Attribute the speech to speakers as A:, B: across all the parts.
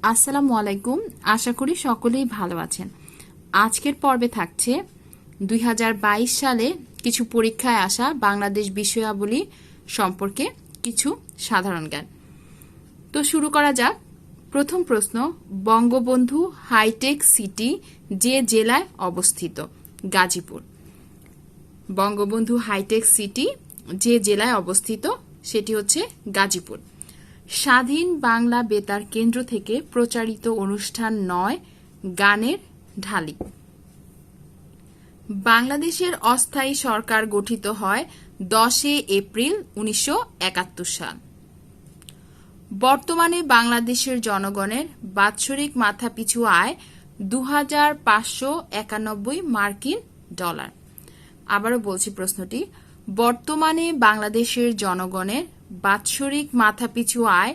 A: আসসালামু আলাইকুম। আশা করি সকলেই ভালো আছেন। আজকের পর্বে থাকছে 2022 সালে কিছু পরীক্ষায় আসা বাংলাদেশ বিষয়াবলী সম্পর্কে কিছু সাধারণ জ্ঞান। তো শুরু করা যাক। প্রথম প্রশ্ন, বঙ্গবন্ধু হাইটেক সিটি যে জেলায় অবস্থিত? গাজীপুর। বঙ্গবন্ধু হাইটেক সিটি যে জেলায় অবস্থিত সেটি হচ্ছে গাজীপুর। স্বাধীন বাংলা বেতার কেন্দ্র থেকে প্রচারিত অনুষ্ঠান 9 গানের ঢালি। বাংলাদেশের অস্থায়ী সরকার গঠিত হয় 10 এপ্রিল 1971 সাল। বর্তমানে বাংলাদেশের জনগণের বাৎসরিক মাথাপিছু আয় 2591 মার্কিন ডলার। আবারও বলছি প্রশ্নটি, বর্তমানে বাংলাদেশের জনগণের বাৎসরিক মাথাপিছু আয়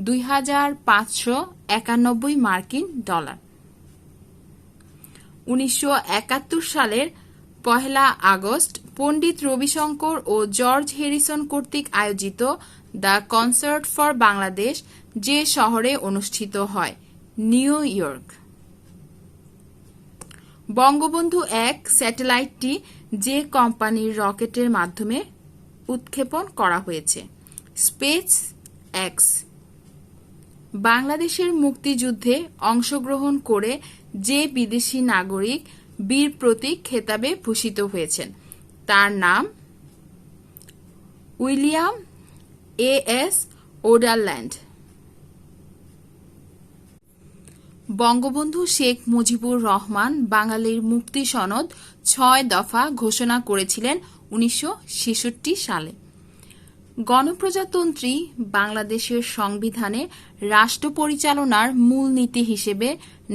A: 2591 মার্কিন ডলার। 1971 সালের 1 আগস্ট পণ্ডিত রবিশঙ্কর ও জর্জ হ্যারিসন কর্তৃক আয়োজিত দ্য কনসার্ট ফর বাংলাদেশ যে শহরে অনুষ্ঠিত হয়? New York. বঙ্গবন্ধু 1 স্যাটেলাইটটি যে কোম্পানির রকেটের মাধ্যমে উৎক্ষেপণ করা হয়েছে? Space x. বাংলাদেশের মুক্তিযুদ্ধে অংশগ্রহণ করে যে বিদেশি নাগরিক বীর প্রতীক খেতাবে ভূষিত হয়েছেন তার নাম? William S Ouderland. Bangabandhu Sheikh Mujibur Rahman বাঙালির মুক্তি সনদ 6 দফা ঘোষণা করেছিলেন 1966 সালে। গণপ্রজাতন্ত্রী বাংলাদেশের সংবিধানে রাষ্ট্র পরিচালনার মূলনীতি হিসেবে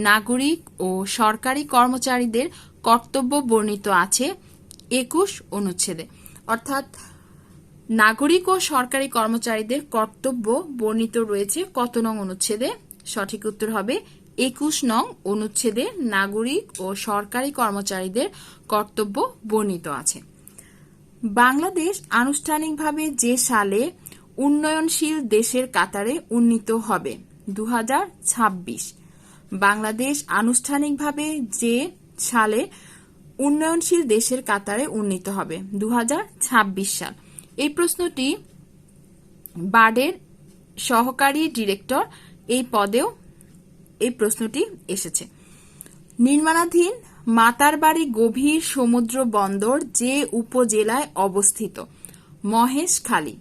A: নাগরিক ও সরকারি কর্মচারীদের কর্তব্য বর্ণিত আছে 21 অনুচ্ছেদে। অর্থাৎ নাগরিক ও সরকারি কর্মচারীদের কর্তব্য বর্ণিত রয়েছে কত নং অনুচ্ছেদে? সঠিক উত্তর হবে 21 নং অনুচ্ছেদে নাগরিক ও সরকারি কর্মচারীদের কর্তব্য বর্ণিত আছে। বাংলাদেশ আনুষ্ঠানিকভাবে যে সালে উন্নয়নশীল দেশের কাতারে উন্নীত হবে? 2026। বাংলাদেশ আনুষ্ঠানিকভাবে যে সালে উন্নয়নশীল দেশের কাতারে উন্নীত হবে? 2026 সাল। এই প্রশ্নটি বার্ডের সহকারী ডিরেক্টর এই পদেও এই প্রশ্নটি এসেছে। নির্মাণাধীন মাতারবাড়ি গভীর সমুদ্র বন্দর যে উপজেলায় অবস্থিত? মহেশখালী।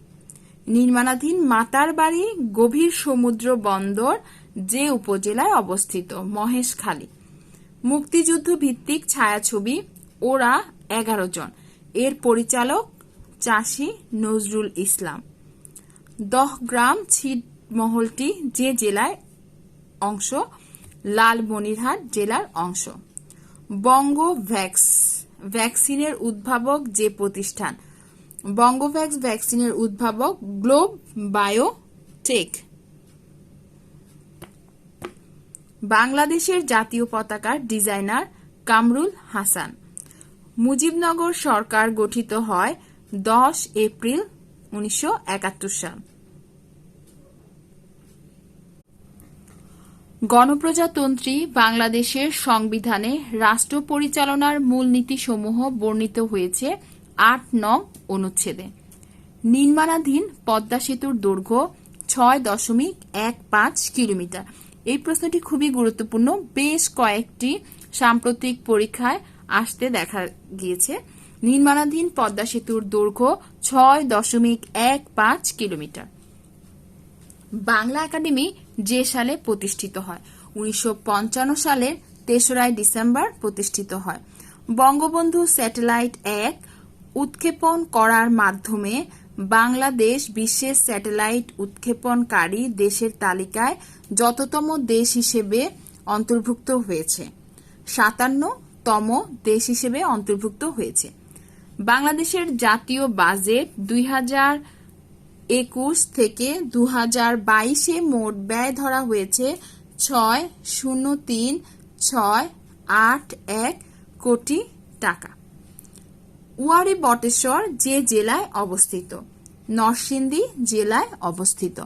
A: নির্মাণাধীন মাতারবাড়ি গভীর সমুদ্র বন্দর যে উপজেলায় অবস্থিত? মহেশখালী। মুক্তিযুদ্ধ ভিত্তিক ছায়াছবি ওরা 11 জন, এর পরিচালক চাষী নজরুল ইসলাম। 10 গ্রাম ছিটমহলটি যে জেলায় অংশ? লালমনিরহাট জেলার অংশ। বঙ্গভ্যাক্স ভ্যাকসিনের উদ্ভাবক যে প্রতিষ্ঠান? বঙ্গভ্যাক্স ভ্যাকসিনের উদ্ভাবক গ্লোব বায়োটেক। বাংলাদেশের জাতীয় পতাকার ডিজাইনার কামরুল হাসান। মুজিবনগর সরকার গঠিত হয় 10 এপ্রিল 1971 সাল। গণপ্রজাতন্ত্রী বাংলাদেশের সংবিধানে রাষ্ট্র পরিচালনার মূলনীতিসমূহ বর্ণিত হয়েছে 8 নং অনুচ্ছেদে। নির্মাণাধীন পদ্মা সেতুর দৈর্ঘ্য 6.15 কিলোমিটার। এই প্রশ্নটি খুবই গুরুত্বপূর্ণ, বেশ কয়েকটি সাম্প্রতিক পরীক্ষায় আসতে দেখা গিয়েছে। নির্মাণাধীন পদ্মা সেতুর দৈর্ঘ্য 6.15 কিলোমিটার। বাংলা একাডেমি যে সালে প্রতিষ্ঠিত হয়? 1955 সালের 3রা ডিসেম্বর প্রতিষ্ঠিত হয়। বঙ্গবন্ধু স্যাটেলাইট 1 উৎক্ষেপণ করার মাধ্যমে বাংলাদেশ বিশ্বের স্যাটেলাইট উৎক্ষেপণকারী দেশের তালিকায় যততম দেশ হিসেবে অন্তর্ভুক্ত হয়েছে? 57তম দেশ হিসেবে অন্তর্ভুক্ত হয়েছে। বাংলাদেশের জাতীয় বাজেট 2021 থেকে 2022 মোট ব্যয় ধরা হয়েছে 603,681 কোটি টাকা। ওয়ারী বটেশ্বর যে জেলায় অবস্থিত? নরসিংদী জেলায় অবস্থিত।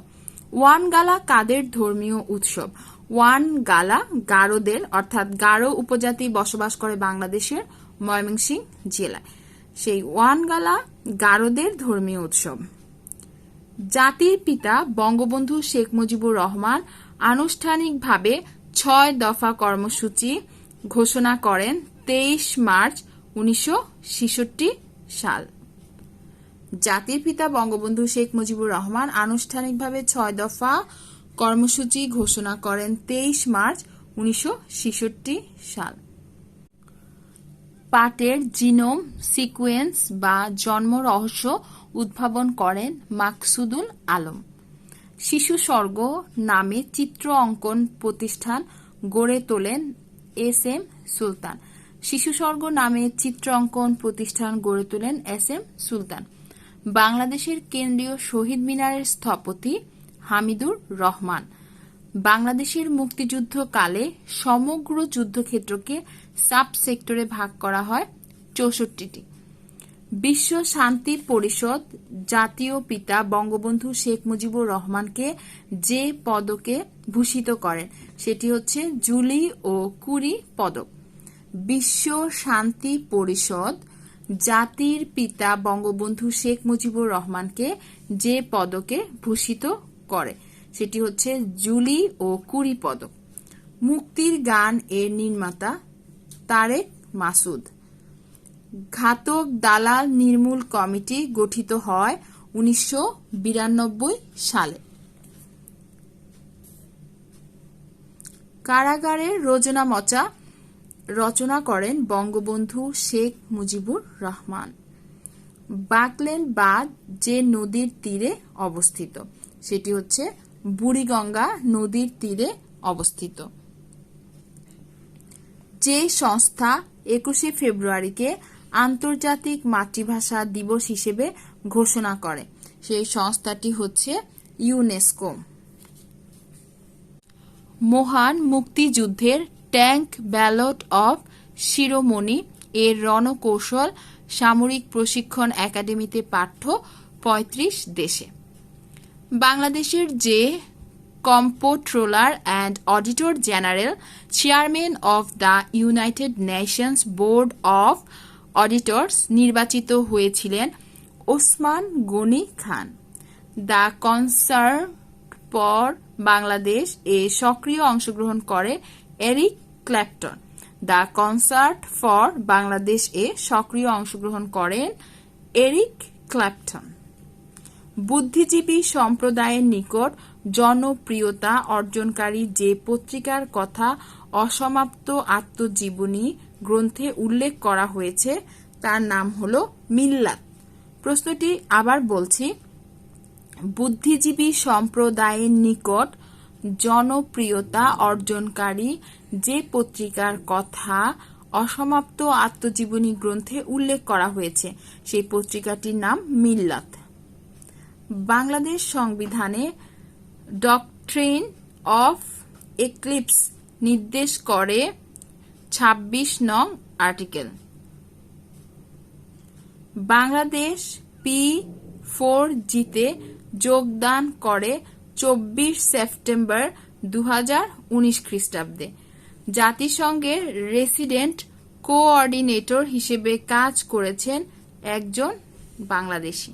A: ওয়ান গালা কাদের ধর্মীয় উৎসব? ওয়ান গালা গারোদের অর্থাৎ গারো উপজাতি বসবাস করে বাংলাদেশের ময়মনসিংহ জেলায়। সেই ওয়ান গালা গারোদের ধর্মীয় উৎসব। জাতির পিতা বঙ্গবন্ধু শেখ মুজিবুর রহমান আনুষ্ঠানিকভাবে ৬ দফা কর্মসূচি ঘোষণা করেন ২৩ মার্চ ১৯৬৬ সাল। জাতির পিতা বঙ্গবন্ধু শেখ মুজিবুর রহমান আনুষ্ঠানিকভাবে ৬ দফা কর্মসূচি ঘোষণা করেন ২৩ মার্চ ১৯৬৬ সাল। পাটের জিনোম সিকুয়েন্স বা জন্ম রহস্য উদ্ভাবন করেন মাকসুদুল আলম। শিশু স্বর্গ নামে চিত্র অঙ্কন প্রতিষ্ঠান গড়ে তোলেন এস এম সুলতান। শিশু স্বর্গ নামে চিত্র অঙ্কন প্রতিষ্ঠান গড়ে তোলেন এস এম সুলতান। বাংলাদেশের কেন্দ্রীয় শহীদ মিনারের স্থপতি হামিদুর রহমান। বাংলাদেশের মুক্তিযুদ্ধকালে সমগ্র যুদ্ধক্ষেত্রকে সাব সেক্টরে ভাগ করা হয় ৬৪টি। বিশ্ব শান্তি পরিষদ জাতীয় পিতা বঙ্গবন্ধু শেখ মুজিবুর রহমানকে যে পদকে ভূষিত করেন সেটি হচ্ছে জুলি ও কুরি পদক। বিশ্ব শান্তি পরিষদ জাতির পিতা বঙ্গবন্ধু শেখ মুজিবুর রহমানকে যে পদকে ভূষিত করে সেটি হচ্ছে জুলি ও কুরি পদক। মুক্তির গান এর নির্মাতা তারেক মাসুদ। ঘাতক দালাল নির্মূল কমিটি গঠিত হয় ১৯৯২ সালে। কারাগারের রোজনামচা রচনা করেন বঙ্গবন্ধু শেখ মুজিবুর রহমান। বাকলেন বাঁধ যে নদীর তীরে অবস্থিত সেটি হচ্ছে বুড়িগঙ্গা নদীর তীরে অবস্থিত। যে সংস্থা ২১শে ফেব্রুয়ারিকে আন্তর্জাতিক মাতৃভাষা দিবস হিসেবে ঘোষণা করে সেই সংস্থাটি হচ্ছে ইউনেস্কো। মহান মুক্তিযুদ্ধের ট্যাঙ্ক ব্যালট অফ শিরোমণি এর রণকৌশল সামরিক প্রশিক্ষণ একাডেমিতে পাঠ্য ৩৫ দেশে। বাংলাদেশের যে comptroller and auditor general chairman of the United Nations board of auditors নির্বাচিত হয়েছিলেন Osman Gani Khan. The concert for Bangladesh এ সক্রিয় অংশগ্রহণ করে Eric Clapton. The concert for Bangladesh এ সক্রিয় অংশগ্রহণ করেন এরিক ক্ল্যাপটন। বুদ্ধিজীবী সম্প্রদায়ের নিকট জনপ্রিয়তা অর্জনকারী যে পত্রিকার কথা অসমাপ্ত আত্মজীবনী গ্রন্থে উল্লেখ করা হয়েছে তার নাম হল মিল্লাত। প্রশ্নটি আবার বলছি, বুদ্ধিজীবী সম্প্রদায়ের নিকট জনপ্রিয়তা অর্জনকারী যে পত্রিকার কথা অসমাপ্ত আত্মজীবনী গ্রন্থে উল্লেখ করা হয়েছে সেই পত্রিকাটির নাম মিল্লাত। বাংলাদেশ সংবিধানে ডক্ট্রিন অফ এক্লিপস নির্দেশ করে ২৬ নং আর্টিকেল। বাংলাদেশ P4Gতে যোগদান করে ২৪ সেপ্টেম্বর ২০১৯ খ্রিস্টাব্দে। জাতিসংঘের রেসিডেন্ট কোঅর্ডিনেটর হিসেবে কাজ করেছেন একজন বাংলাদেশি।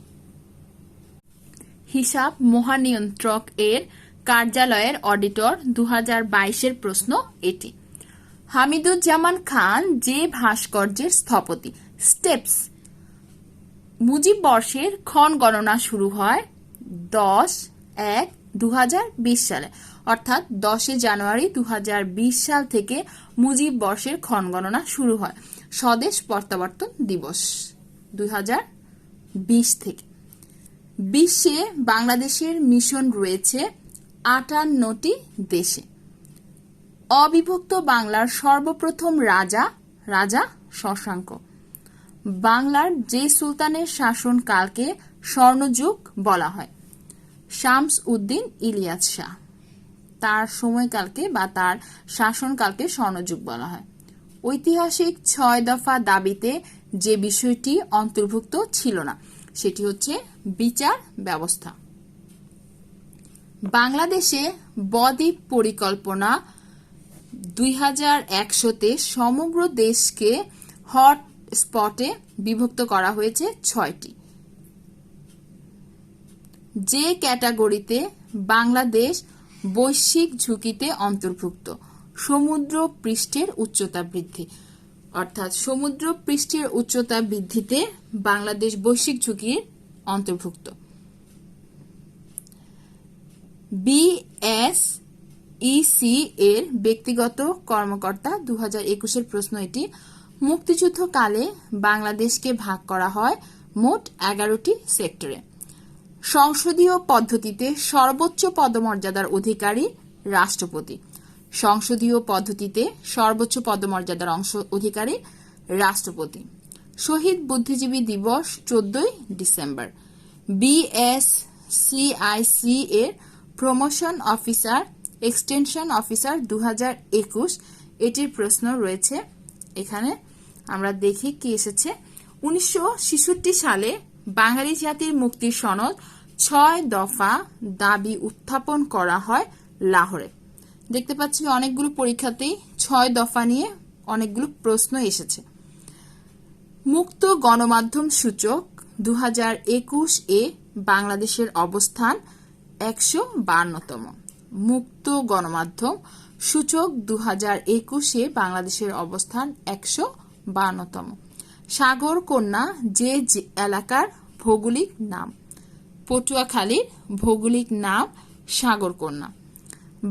A: হিসাব মহানিয়ন্ত্রক এর কার্যালয়ের অডিটর ২০২২-এর প্রশ্ন এটি। হামিদুজ্জামান খান যে ভাস্কর্যের স্থপতি। স্টেপস। মুজিব বর্ষের ক্ষণ গণনা শুরু হয় ১০/১/২০২০ সালে, অর্থাৎ ১০ জানুয়ারি ২০২০ সাল থেকে মুজিব বর্ষের ক্ষণ গণনা শুরু হয়। স্বদেশ প্রত্যাবর্তন দিবস ২০২০ থেকে। বিশ্বে বাংলাদেশের মিশন রয়েছে ৫৮টি দেশে। অবিভক্ত বাংলার সর্বপ্রথম রাজা শশাঙ্ক। বাংলার যে সুলতানের শাসনকালকে স্বর্ণযুগ বলা হয় শামস উদ্দিন ইলিয়াস শাহ, তার সময়কালকে বা তার শাসনকালকে স্বর্ণযুগ বলা হয়। ঐতিহাসিক ৬ দফা দাবিতে যে বিষয়টি অন্তর্ভুক্ত ছিল না সেটি হচ্ছে বিচার ব্যবস্থা। বাংলাদেশে বদ্বীপ পরিকল্পনা 2100-তে সমগ্র দেশকে হট স্পটে বিভক্ত করা হয়েছে 6টি। যে ক্যাটাগরিতে বাংলাদেশ বৈশ্বিক ঝুঁকিতে অন্তর্ভুক্ত? সমুদ্র পৃষ্ঠের উচ্চতা বৃদ্ধি, অর্থাৎ সমুদ্র পৃষ্ঠের উচ্চতা বৃদ্ধিতে বাংলাদেশ বৈশ্বিক ঝুঁকির অন্তর্ভুক্ত। বিএসইসি এর ব্যক্তিগত কর্মকর্তা 2021-এর প্রশ্ন এটি। মুক্তিযুদ্ধকালে বাংলাদেশকে ভাগ করা হয় মোট 11টি সেক্টরে। সংসদীয় পদ্ধতিতে সর্বোচ্চ পদমর্যাদার অধিকারী রাষ্ট্রপতি। সংসদীয় পদ্ধতিতে সর্বোচ্চ পদমর্যাদার অধিকারী রাষ্ট্রপতি। শহীদ বুদ্ধিজীবী দিবস 14 ডিসেম্বর। বিএসসিআইসি এর প্রমোশন অফিসার এক্সটেনশন অফিসার 2021, এটির প্রশ্ন রয়েছে এখানে। আমরা দেখি কি এসেছে। 1966 সালে বাঙালি জাতির মুক্তির সনদ 6 দফা দাবি উত্থাপন করা হয় লাহোরে। দেখতে পাচ্ছি অনেকগুলো পরীক্ষাতেই 6 দফা নিয়ে অনেকগুলো প্রশ্ন এসেছে। মুক্ত গণমাধ্যম সূচক 2021-এ বাংলাদেশের অবস্থান 152তম। মুক্ত গণমাধ্যম সূচক 2021-এ বাংলাদেশের অবস্থান 152তম। সাগর কন্যা যে এলাকার ভৌগোলিক নাম? পটুয়াখালীর ভৌগোলিক নাম সাগরকন্যা।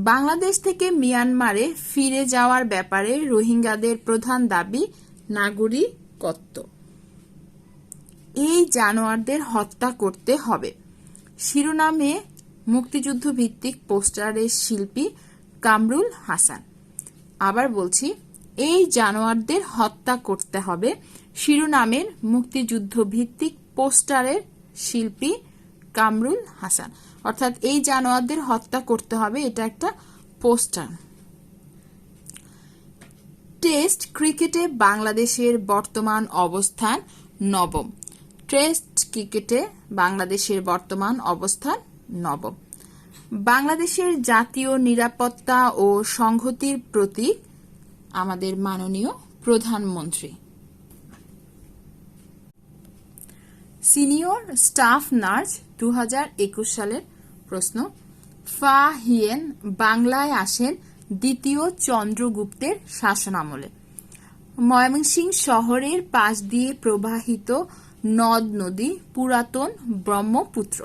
A: বাংলাদেশ থেকে মিয়ানমারে ফিরে যাওয়ার ব্যাপারে রোহিঙ্গাদের প্রধান দাবি নাগরিকত্ব। এই জানোয়ারদের হত্যা করতে হবে শিরোনামে মুক্তিযুদ্ধ ভিত্তিক পোস্টারের শিল্পী কামরুল হাসান। আবার বলছি, এই জানোয়ারদের হত্যা করতে হবে শিরোনামের মুক্তিযুদ্ধ ভিত্তিক পোস্টারের শিল্পী কামরুল হাসান। অর্থাৎ এই জানোয়ারদের হত্যা করতে হবে, এটা একটা পোস্টার। টেস্ট ক্রিকেটে বাংলাদেশের বর্তমান অবস্থান 9ম। টেস্ট ক্রিকেটে বাংলাদেশের বর্তমান অবস্থান 9ম। বাংলাদেশের জাতীয় নিরাপত্তা ও সংহতির প্রতীক আমাদের মাননীয় প্রধানমন্ত্রী। সিনিয়র স্টাফ নার্স 2021 সালের প্রশ্ন। ফা হিয়েন বাংলায় আসেন দ্বিতীয় চন্দ্রগুপ্তের শাসনামলে। ময়মনসিংহ শহরের পাশ দিয়ে প্রবাহিত নদ নদী পুরাতন ব্রহ্মপুত্র।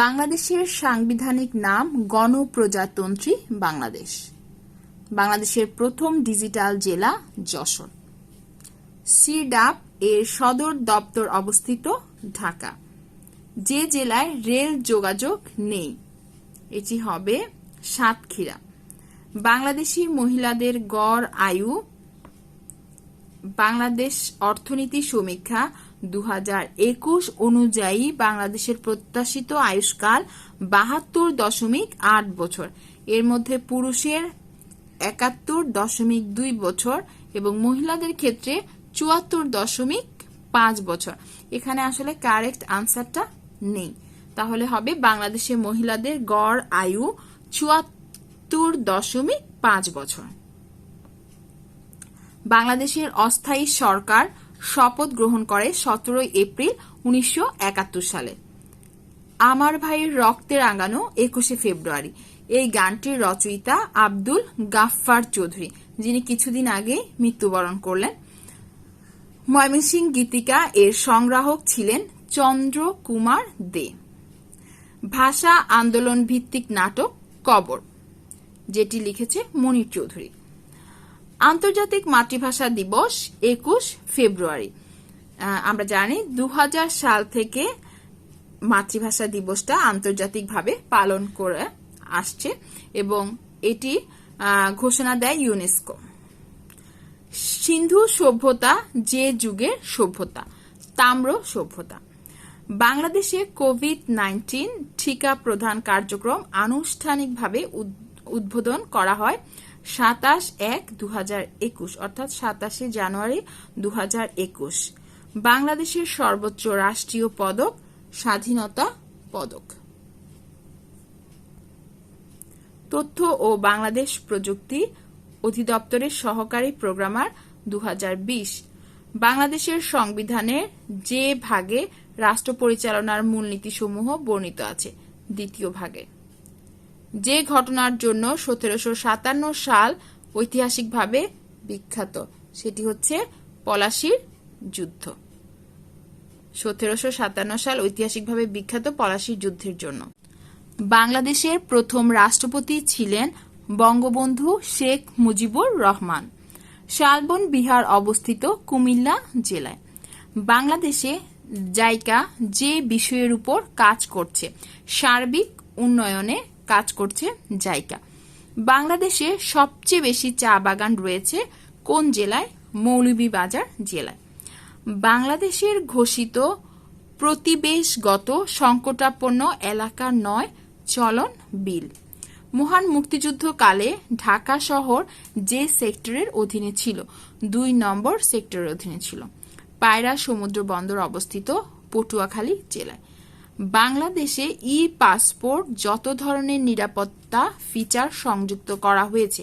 A: বাংলাদেশের সাংবিধানিক নাম গণপ্রজাতন্ত্রী বাংলাদেশ। বাংলাদেশের প্রথম ডিজিটাল জেলা যশোর। সিডাপ এর সদর দপ্তর অবস্থিত ঢাকা। যে জেলায় রেল যোগাযোগ নেই, এটি হবে সাতক্ষীরা। বাংলাদেশি মহিলাদের গড় আয়ু। বাংলাদেশ অর্থনীতি সমীক্ষা 2021 অনুযায়ী বাংলাদেশের প্রত্যাশিত আয়ুষ্কাল 72.8 বছর। এর মধ্যে পুরুষের 71.2 বছর এবং মহিলাদের ক্ষেত্রে 74.5 বছর। এখানে আসলে কারেক্ট আনসারটা নেই, তাহলে হবে বাংলাদেশের মহিলাদের গড় আয়ু 74.5 বছর। বাংলাদেশের অস্থায়ী সরকার শপথ গ্রহণ করে 17 এপ্রিল 1971 সালে। আমার ভাইয়ের রক্তে রাঙানো 21 ফেব্রুয়ারি। এই গানটির রচয়িতা আব্দুল গাফফার চৌধুরী, যিনি কিছুদিন আগে মৃত্যুবরণ করলেন। ময়মনসিংহ গীতিকা এর সংগ্রাহক ছিলেন চন্দ্র কুমার দে। ভাষা আন্দোলন ভিত্তিক নাটক কবর, যেটি লিখেছে মনির চৌধুরী। আন্তর্জাতিক মাতৃভাষা দিবস 21 ফেব্রুয়ারি। আমরা জানি 2000 সাল থেকে মাতৃভাষা দিবসটা আন্তর্জাতিকভাবে পালন করে আসছে এবং এটি ঘোষণা দেয় ইউনেস্কো। সিন্ধু সভ্যতা যে যুগের সভ্যতা, তাম্র সভ্যতা। বাংলাদেশে কোভিড-19 টিকা প্রদান কার্যক্রম আনুষ্ঠানিকভাবে উদ্বোধন করা হয় 27/1/2021, অর্থাৎ 27 জানুয়ারি 2021। বাংলাদেশের সর্বোচ্চ রাষ্ট্রীয় পদক স্বাধীনতা পদক। তথ্য ও বাংলাদেশ প্রযুক্তি অধিদপ্তরের সহকারী প্রোগ্রামার 2020। বাংলাদেশের সংবিধানের যে ভাগে রাষ্ট্র পরিচালনার মূলনীতিসমূহ বর্ণিত আছে, দ্বিতীয় ভাগে। যে ঘটনার জন্য 1757 সাল ঐতিহাসিকভাবে বিখ্যাত, সেটি হচ্ছে পলাশীর যুদ্ধ। 1757 সাল ঐতিহাসিকভাবে বিখ্যাত পলাশীর যুদ্ধের জন্য। বাংলাদেশের প্রথম রাষ্ট্রপতি ছিলেন বঙ্গবন্ধু শেখ মুজিবুর রহমান। শালবন বিহার অবস্থিত কুমিল্লা জেলায়। বাংলাদেশে জাইকা যে বিষয়ের উপর কাজ করছে, সার্বিক উন্নয়নে কাজ করছে জাইকা। বাংলাদেশে সবচেয়ে বেশি চা বাগান রয়েছে কোন জেলায়? মৌলভীবাজার জেলায়। বাংলাদেশের ঘোষিত প্রতিবেশগত সংকটাপন্ন এলাকা 9 চলন বিল। মহান মুক্তিযুদ্ধকালে ঢাকা শহর যে সেক্টরের অধীনে ছিল? 2 নম্বর সেক্টরের অধীনে ছিল। পায়রা সমুদ্র বন্দর অবস্থিত পটুয়াখালী জেলায়। বাংলাদেশে ই পাসপোর্ট যত ধরনের নিরাপত্তা ফিচার সংযুক্ত করা হয়েছে,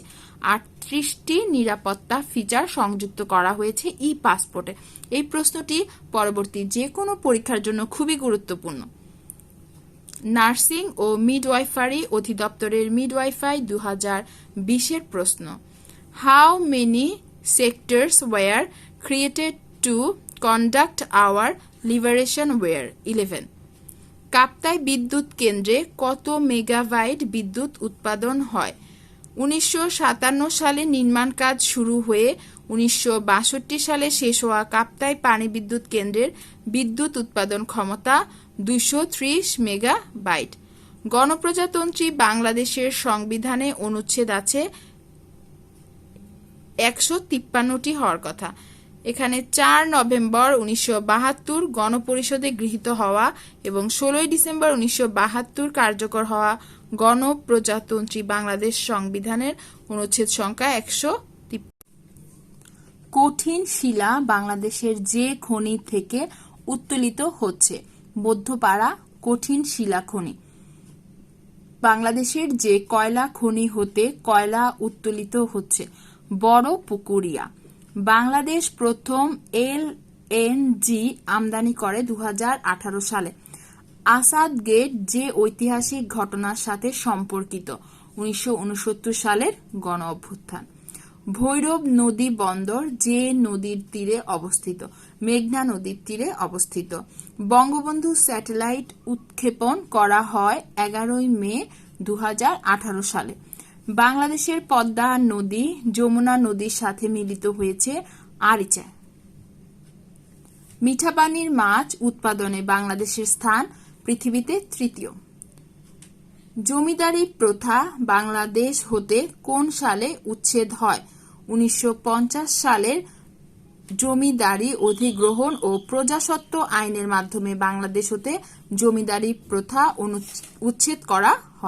A: 38টি নিরাপত্তা ফিচার সংযুক্ত করা হয়েছে ই পাসপোর্টে। এই প্রশ্নটি পরবর্তী যে কোনো পরীক্ষার জন্য খুবই গুরুত্বপূর্ণ। নার্সিং ও মিডওয়াইফারি অধিদপ্তরের মিডওয়াইফাই 2020-এর প্রশ্ন। How many sectors were created to conduct our liberation war? 11। Kaptai বিদ্যুৎ কেন্দ্রে কত মেগাওয়াট বিদ্যুৎ উৎপাদন হয়? 1957 সালে নির্মাণ কাজ শুরু হয়ে 1962 সালে শেষ হওয়া কাপ্তাই পানি বিদ্যুৎ কেন্দ্রের বিদ্যুৎ উৎপাদন ক্ষমতা 230 মেগাওয়াট। গণপ্রজাতন্ত্রী বাংলাদেশের সংবিধানে অনুচ্ছেদ আছে 153টি হওয়ার কথা। এখানে 4 নভেম্বর 1972 গণপরিষদে গৃহীত হওয়া এবং 16 ডিসেম্বর 1972 কার্যকর হওয়া গণপ্রজাতন্ত্রী বাংলাদেশ সংবিধানের অনুচ্ছেদ সংখ্যা 153। কঠিন শিলা বাংলাদেশের যে খনি থেকে উত্তোলিত হচ্ছে? মধ্যপাড়া কঠিন শিলা খনি। বাংলাদেশের যে কয়লা খনি হতে কয়লা উত্তোলিত হচ্ছে? বড় পুকুরিয়া। বাংলাদেশ প্রথম এলএনজি আমদানি করে 2018 সালে। আসাদ গেট যে ঐতিহাসিক ঘটনার সাথে সম্পর্কিত? 1969 সালের গণ অভ্যুত্থান। ভৈরব নদী বন্দর যে নদীর তীরে অবস্থিত? মেঘনা নদীর তীরে অবস্থিত। বঙ্গবন্ধু স্যাটেলাইট উৎক্ষেপণ করা হয় 11 মে 2018 সালে। বাংলাদেশের পদ্মা নদী যমুনা নদীর সাথে মিলিত হয়েছে আরিচায়। মিঠা পানির মাছ উৎপাদনে বাংলাদেশের স্থান পৃথিবীতে তৃতীয়। জমিদারি প্রথা বাংলাদেশ হতে কোন সালে উচ্ছেদ হয়? 1950 সালের জমিদারি অধিগ্রহণ ও প্রজাস্বত্ব আইনের মাধ্যমে বাংলাদেশ হতে জমিদারি প্রথা উচ্ছেদ করা হয়।